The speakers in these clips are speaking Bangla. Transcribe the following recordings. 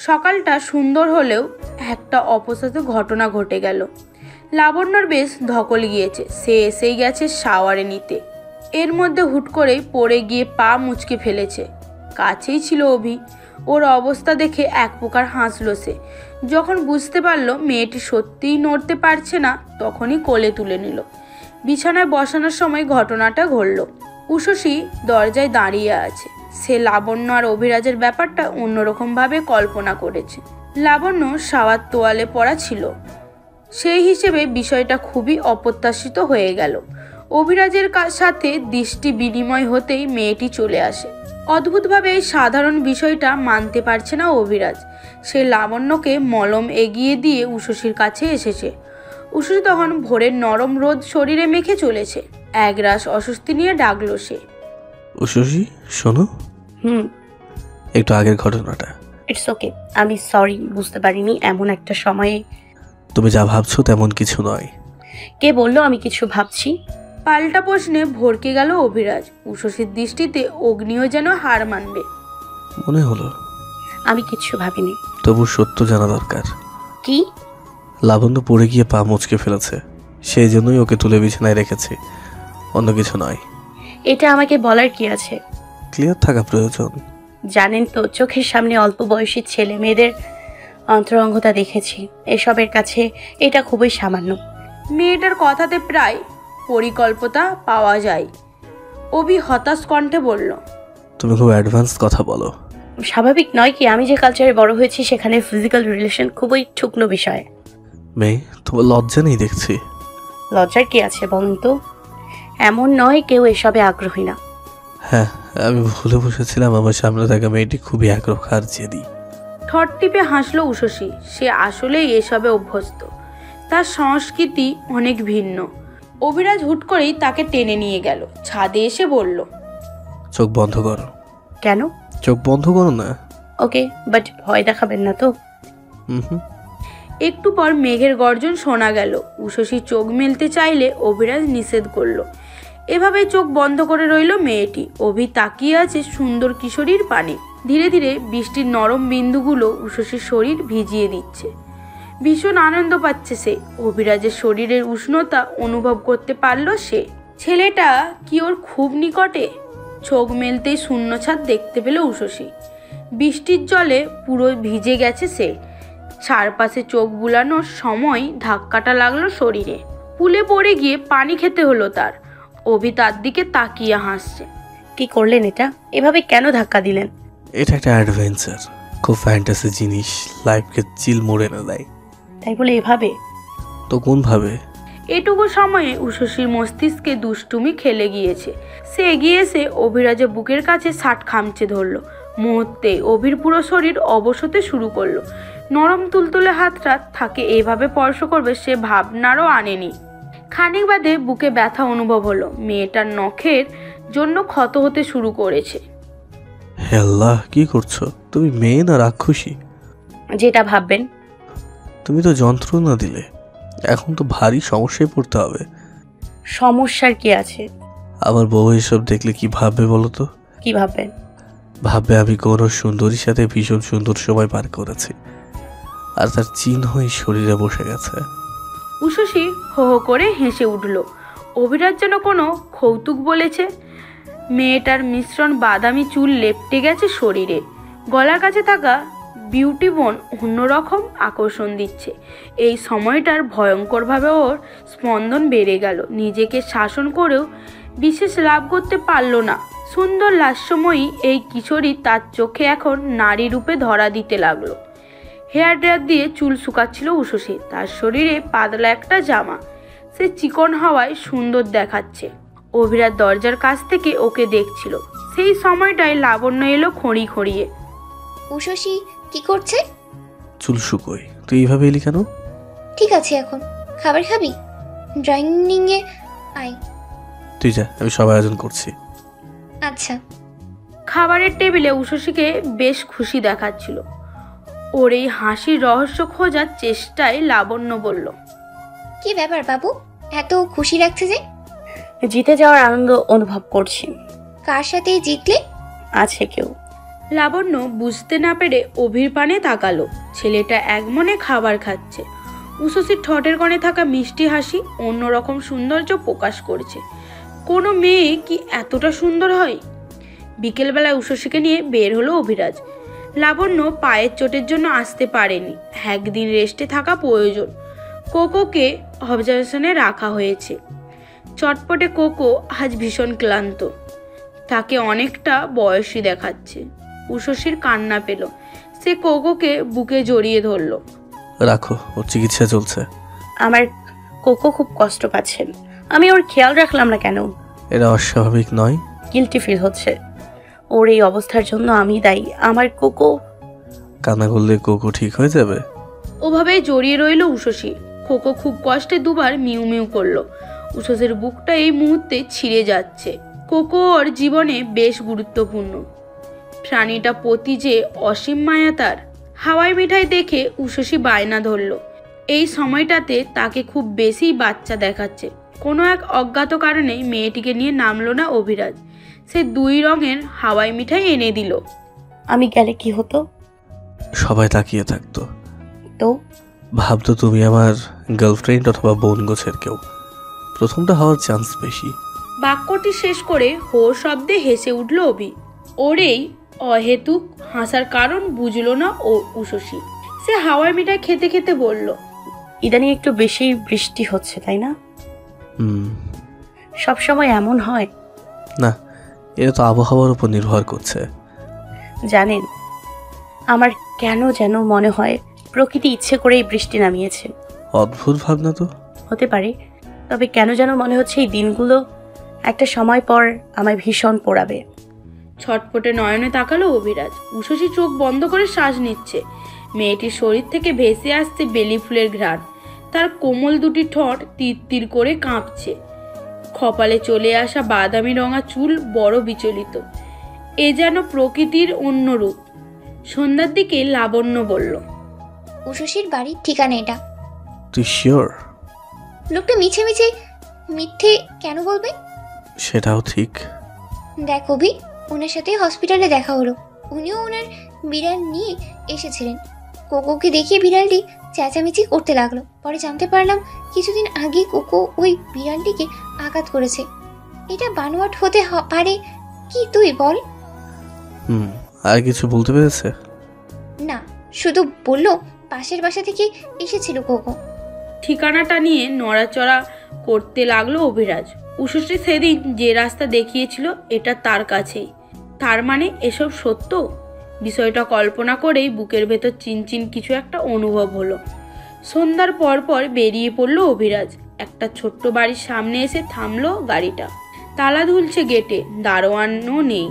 সকালটা সুন্দর হলেও একটা অপসাধ্য ঘটনা ঘটে গেল। লাবণ্যর বেশ ধকল গিয়েছে, সে এসেই গেছে শাওয়ারে নিতে। এর মধ্যে হুট করেই পড়ে গিয়ে পা মুচকে ফেলেছে। কাছেই ছিল অভি, ওর অবস্থা দেখে এক প্রকার হাসল সে। যখন বুঝতে পারলো মেয়েটি সত্যিই নড়তে পারছে না, তখনই কোলে তুলে নিল। বিছানায় বসানোর সময় ঘটনাটা ঘটল। উষসী দরজায় দাঁড়িয়ে আছে। সে লাবণ্য আর অভিরাজের ব্যাপারটা অন্যরকমভাবে কল্পনা করেছে। লাবণ্য শাওয়ার তোয়ালে পড়া ছিল, সেই হিসেবে বিষয়টা খুবই অপ্রত্যাশিত হয়ে গেল। অভিরাজের সাথে দৃষ্টি বিনিময় হতেই মেয়েটি চলে আসে। অদ্ভুতভাবে এই সাধারণ বিষয়টা মানতে পারছে না অভিরাজ। সে লাবণ্যকে মলম এগিয়ে দিয়ে উষসীর কাছে এসেছে। উষসী তখন ভোরের নরম রোদ শরীরে মেখে চলেছে। একরাশ অস্বস্তি নিয়ে ডাকলো সে, উষসী শোনো। একটু আগের ঘটনাটা। ইটস ওকে, আমি সরি, বুঝতে পারিনি এমন একটা সময়ে। তুমি যা ভাবছো তেমন কিছু নয়। কে বললো আমি কিছু ভাবছি? পাল্টা প্রশ্নে ভরকে গেল অভিরাজ। উষসীর দৃষ্টিতে অগ্নিও যেন হার মানবে মনে হলো। আমি কিছু ভাবিনি। তবু সত্য জানা দরকার। কি? লাবণ্য পড়ে গিয়ে পা মুচকে ফেলেছে, সেই জন্যই ওকে তুলে বিছানায় রেখেছি, অন্য কিছু নয়। এটা আমাকে বলার কি আছে? ক্লিয়ার থাকা প্রয়োজন। জানেন তো, চোখের সামনে অল্প বয়সী ছেলে মেয়েদের অন্তরঙ্গতা দেখেছি। এসবের কাছে এটা খুবই সামান্য। মেয়েটার কথাতে প্রায় পরিকল্পনা পাওয়া যায়। অভি হতাশ কণ্ঠে বলল, তুমি খুব অ্যাডভান্স কথা বলো। স্বাভাবিক নয় কি? আমি যে কালচারে বড় হয়েছি সেখানে ফিজিক্যাল রিলেশন খুবই ঠুকনো বিষয়। মেয়ে, তোমার লজ্জা নেই দেখছি। লজ্জার কি আছে বলুন তো? এমন নয় কেউ এসবে আগ্রহী না। হ্যাঁ, আমি ভুলে বসেছিলাম আমার সামনে থাকা মেয়েটি খুবই আগ্রহ আর জেদি। ঠট টিপে হাসলো উষসী। সে আসলেই এসবে অভ্যস্ত, তার সংস্কৃতি অনেক ভিন্ন। অভিরাজ হুট করেই তাকে টেনে নিয়ে গেল। ছাদে এসে বলল, চোখ বন্ধ করো। কেন? চোখ বন্ধ করো না। ওকে, বাট ভয় দেখাবেন না তো? একটু পর মেঘের গর্জন শোনা গেল। উষসী চোখ মেলতে চাইলে অভিরাজ নিষেধ করলো। এভাবে চোখ বন্ধ করে রইল মেয়েটি। অভি তাকিয়ে আছে সুন্দর কিশোরীর পানে। ধীরে ধীরে বৃষ্টির নরম বিন্দুগুলো উষসীর শরীর ভিজিয়ে দিচ্ছে। ভীষণ আনন্দ পাচ্ছে সে। অভিরাজের শরীরের উষ্ণতা অনুভব করতে পারল সে। ছেলেটা কি ওর খুব নিকটে? চোখ মেলতেই শূন্যছাদ দেখতে পেল উষসী। বৃষ্টির জলে পুরো ভিজে গেছে সে। চারপাশে চোখ বুলানোর সময় ধাক্কাটা লাগলো শরীরে। পুলে পড়ে গিয়ে পানি খেতে হলো তার। অভি তার দিকে তাকিয়ে হাসছে। কি করলেন এটা? এভাবে কেন ধাক্কা দিলেন? এটা একটা অ্যাডভেঞ্চার, খুব ফ্যান্টাসি জিনিস, লাইফকে চিল মোড় এনে দেয়। তাই বলে এভাবে? তো কোন ভাবে? এটুকু সময়ে উষসীর মস্তিষ্কে দুষ্টুমি খেলে গিয়েছে। সে এগিয়ে এসে অভিরাজের বুকের কাছে ষাট খামচে ধরলো। মুহূর্তে অভির পুরো শরীর অবশ হতে শুরু করলো। নরম তুলতুলে হাতটা তাকে এভাবে স্পর্শ করবে সে ভাবনারও আনেনি। খানিক বাদে বুকে ব্যথা অনুভব হলো। মেয়েটার নখের জন্য ক্ষত হতে শুরু করেছে। হে আল্লাহ, কি করছো তুমি? মেয়ে না রাক্ষসী? যেটা ভাববেন। তুমি তো যন্ত্রণা দিলে, এখন তো ভারী সমস্যায় পড়তে হবে। সমস্যার কি আছে? আমার বউ এসব দেখলে কি ভাববে বলো তো? কি ভাববেন? ভাববে আমি কোনো সুন্দরীর সাথে ভীষণ সুন্দর সময় পার করেছি, আর তার চিহ্নই শরীরে বসে গেছে। উষসী হো হো করে হেসে উঠল। অভিরাজ যেন কোনো কৌতুক বলেছে। মেয়েটার মিশ্রণ বাদামি চুল লেপ্টে গেছে শরীরে। গলার কাছে থাকা বিউটি বোন অন্যরকম আকর্ষণ দিচ্ছে। এই সময়টার ভয়ঙ্করভাবে ওর স্পন্দন বেড়ে গেল। নিজেকে শাসন করেও বিশেষ লাভ করতে পারল না। সুন্দর লাস্যময়ী এই কিশোরী তার চোখে এখন নারী রূপে ধরা দিতে লাগলো। হেয়ার ড্রায়ার দিয়ে চুল শুকাচ্ছিল উষসী। তার শরীরে পাতলা একটা জামা, সে চিকন হওয়ায় সুন্দর দেখাচ্ছে। অভিরাজ দরজার কাছ থেকে ওকে দেখছিল। সেই সময়টায় লাবণ্য এলো খড়িয়ে। উষসী কি করছে? চুল শুকোয়। তুই এইভাবে এলি কেন? ঠিক আছে, এখন খাবার খাবি? ড্রাইনিং এ আয়। তুই যা, আমি সব আয়োজন করছি। আচ্ছা। খাবারের টেবিলে উষসীকে বেশ খুশি দেখাচ্ছিল। ওর এই হাসির রহস্য খোঁজার চেষ্টায় লাবণ্য বলল, কি ব্যাপার বাবু, এত খুশি লাগছে যে? জিতে যাওয়ার আনন্দ অনুভব করছি। কার সাথে জিতলে? আছে কেউ। লাবণ্য বুঝতে না পেরে অভির পানে তাকালো। ছেলেটা একমনে খাবার খাচ্ছে। উষসীর ঠোঁটের কোণে থাকা মিষ্টি হাসি অন্যরকম সৌন্দর্য প্রকাশ করছে। কোনো মেয়ে কি এতটা সুন্দর হয়? বিকেলবেলায় উষসীকে নিয়ে বের হলো অভিরাজ। লাবণ্য পায়ের চোটের জন্য আসতে পারেনি, একদিন রেস্টে থাকা প্রয়োজন। কোকোকে অবজারভেশনে রাখা হয়েছে। চটপটে কোকো আজ ভীষণ ক্লান্ত, তাকে অনেকটা বয়সী দেখাচ্ছে। উষসীর কান্না পেল। সে কোকোকে বুকে জড়িয়ে ধরল। রাখো, ওর চিকিৎসা চলছে। আমার কোকো খুব কষ্ট পাচ্ছেন, আমি ওর খেয়াল রাখলাম না কেন। এটা অস্বাভাবিক নয়? গিল্টি ফিল হচ্ছে। ওর এই অবস্থার জন্য আমি দায়ী। আমার কোকো। কান্না করলে কোকো ঠিক হয়ে যাবে। ওভাবেই জড়িয়ে রইল উষসী। কোকো খুব কষ্টে দুবার মিউ মিউ করলো। উষসীর বুকটা এই মুহূর্তে ছিঁড়ে যাচ্ছে। কোকো ওর জীবনে বেশ গুরুত্বপূর্ণ। প্রাণীটা প্রতি যে অসীম মায়া তার। হাওয়াই মিঠাই দেখে উষসী বায়না ধরল। এই সময়টাতে তাকে খুব বেশি বাচ্চা দেখাচ্ছে। কোনো এক অজ্ঞাত কারণে মেয়েটিকে নিয়ে নামলো না অভিরাজ। সে 2 রঙের হাওয়াই মিঠাই এনে দিল। আমি গেলে কি হতো? সবাই তাকিয়ে থাকতো। তো ভাবতো তুমি আমার গার্লফ্রেন্ড অথবা বোন গোছের কেউ। প্রথমটা হওয়ার চান্স বেশি। বাক্যটি শেষ করে হো শব্দে হেসে উঠল অভি। ওর এই অহেতুক হাসার কারণ বুঝলো না ও উষসী। সে হাওয়াই মিঠাই খেতে খেতে বলল, ইদানিং একটু বেশি বৃষ্টি হচ্ছে, তাই না? সব সময় এমন হয় না, এটা তো আবহাওয়ার উপর নির্ভর করছে। জানেন, আমার কেন যেন মনে হয় প্রকৃতি ইচ্ছে করেই বৃষ্টি নামিয়েছে। অদ্ভুত ভাবনা তো। হতে পারে, তবে কেন যেন মনে হচ্ছে এই দিনগুলো একটা সময় পর আমায় ভীষণ পোড়াবে। ছটপটে নয়নে তাকালো অভিরাজ। উষসী চোখ বন্ধ করে শ্বাস নিচ্ছে। মেয়েটির শরীর থেকে ভেসে আসছে বেলি ফুলের ঘ্রাণ। তার কোমল দুটি ঠোঁট তীর তীর করে কাঁপছে। কপালে চলে আসা বাদামি রঙা চুল বড় বিচলিত। এ যেন প্রকৃতির অন্য রূপ। সন্ধ্যার দিকে লাবণ্য বলল, উষসীর বাড়ির ঠিকানা এটা। তুই শিওর? লোকটা মিথ্যে কেন বলবে? সেটাও ঠিক। দেখ অভি, ওনার সাথে হসপিটালে দেখা হলো। উনিও ওনার বিড়াল নিয়ে এসেছিলেন। কোকোকে দেখিয়ে বিড়ালটি চেঁচামেচি করতে লাগলো। পরে জানতে পারলাম কিছুদিন আগে কোকো ওই বিড়ালটিকে আঘাত করেছে। এটা বানোয়াট হতে পারে কি তুই বল? আর কিছু বলতে পেরেছে? না, শুধু বললো পাশের বাসা থেকে এসেছিল কোকো। ঠিকানাটা নিয়ে নড়াচড়া করতে লাগলো অভিরাজ। উষসী সেদিন যে রাস্তা দেখিয়েছিল এটা তার কাছেই। তার মানে এসব সত্য? বিষয়টা কল্পনা করেই বুকের ভেতর চিনচিন কিছু একটা অনুভব হলো। সন্ধ্যার পর পর বেরিয়ে পড়লো অভিরাজ। একটা ছোট্ট বাড়ির সামনে এসে থামলো গাড়িটা। তালা ঝুলছে গেটে, দারোয়ানও নেই।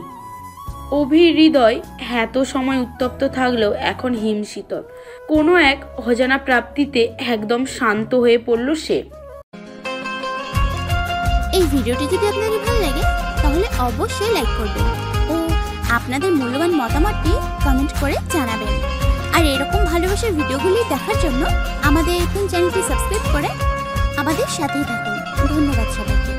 অভির হৃদয় এত সময় উত্তপ্ত থাকলেও এখন হিমশীতল। কোনো এক অজানা প্রাপ্তিতে একদম শান্ত হয়ে পড়ল সে। এই ভিডিওটি যদি আপনাদের ভালো লাগে তাহলে অবশ্যই লাইক করবেন ও আপনাদের মূল্যবান মতামতটি কমেন্ট করে জানাবেন। আর এরকম ভালোবাসার ভিডিওগুলি দেখার জন্য আমাদের এখন চ্যানেলটি সাবস্ক্রাইব করে আমাদের সাথেই থাকুন। ধন্যবাদ সবাইকে।